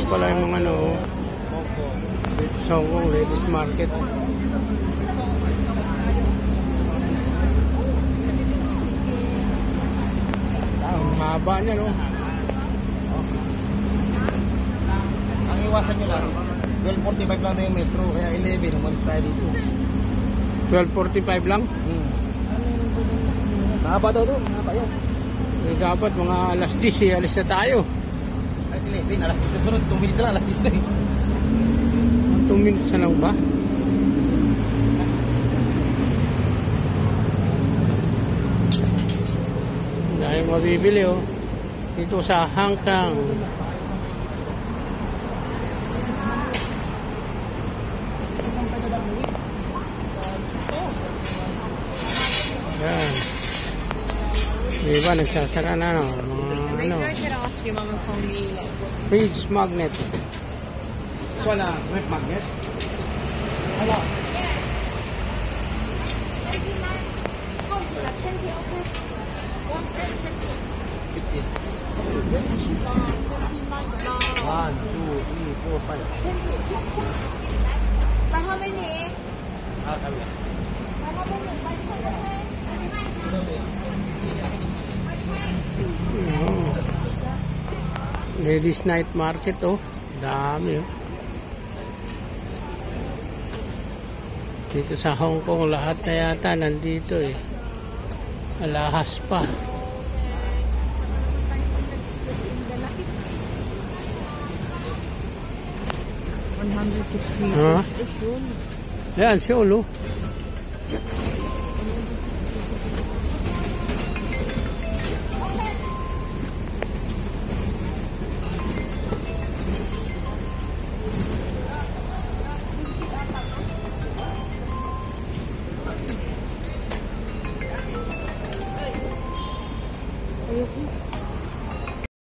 pala yung mga ano. Dito sa Hong Kong, ladies market. Ang haba niya, no? Ang iwasan nyo lang, 12:45 lang na yung metro, kaya 11, umalis tayo dito. 12:45 lang? Mahaba daw doon, mahaba yan. Dapat mga alas 10 alis na tayo. Ay, 11, alas 10 na sunod, 2 minutes na lang, alas 10 na eh. 2 minutes na lang ba? Dahil mabibili oh. Dito sa Hangkang. Yan. Diba nagsasara na no? Mga ano. Fridge magnet. Wala, rep magnet. Wala. One, two, three, four, five. But how many? Ladies night market oh. Dami oh. Dito sa Hong Kong lahat na yata nandito eh. Alahas pa. Huh? Yan, Seoul oh. Ayoko.